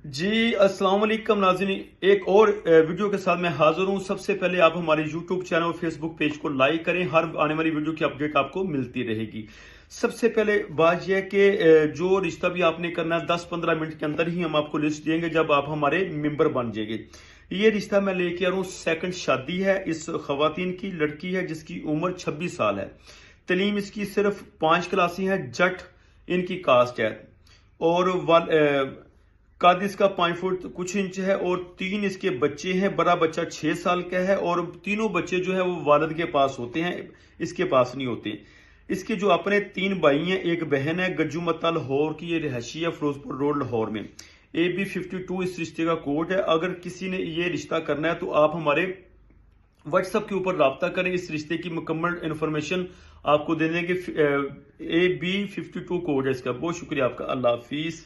جی السلام علیکم ناظرین، ایک اور ویڈیو کے ساتھ میں حاضر ہوں۔ سب سے پہلے آپ ہمارے یوٹیوب چینل اور فیس بک پیج کو لائک کریں، ہر آنے والی ویڈیو کی اپڈیٹ آپ کو ملتی رہے گی۔ سب سے پہلے بات یہ ہے کہ جو رشتہ بھی آپ نے کرنا ہے 10-15 منٹ کے اندر ہی ہم آپ کو لسٹ دیں گے جب آپ ہمارے ممبر بن جائیں گے۔ یہ رشتہ میں لے کے آ رہا ہوں، سیکنڈ شادی ہے اس خواتین کی، لڑکی ہے جس کی عمر 26 سال ہے، تعلیم اس کی صرف 5 کلاسی ہے، جٹ ان کی کاسٹ ہے، اور قد اس کا 5 فٹ کچھ انچ ہے، اور 3 اس کے بچے ہیں۔ بڑا بچہ 6 سال کا ہے، اور تینوں بچے جو ہے وہ والد کے پاس ہوتے ہیں، اس کے پاس نہیں ہوتے۔ اس کے جو اپنے 3 بھائی ہیں، ایک بہن ہے۔ گجو متا لاہور کی یہ رہائشی ہے، فیروز پور روڈ لاہور میں۔ AB 52 اس رشتے کا کوڈ ہے۔ اگر کسی نے یہ رشتہ کرنا ہے تو آپ ہمارے واٹس ایپ کے اوپر رابطہ کریں، اس رشتے کی مکمل انفارمیشن آپ کو دے دیں گے۔ AB 52 کوڈ ہے اس کا۔ بہت شکریہ آپ کا، اللہ حافظ۔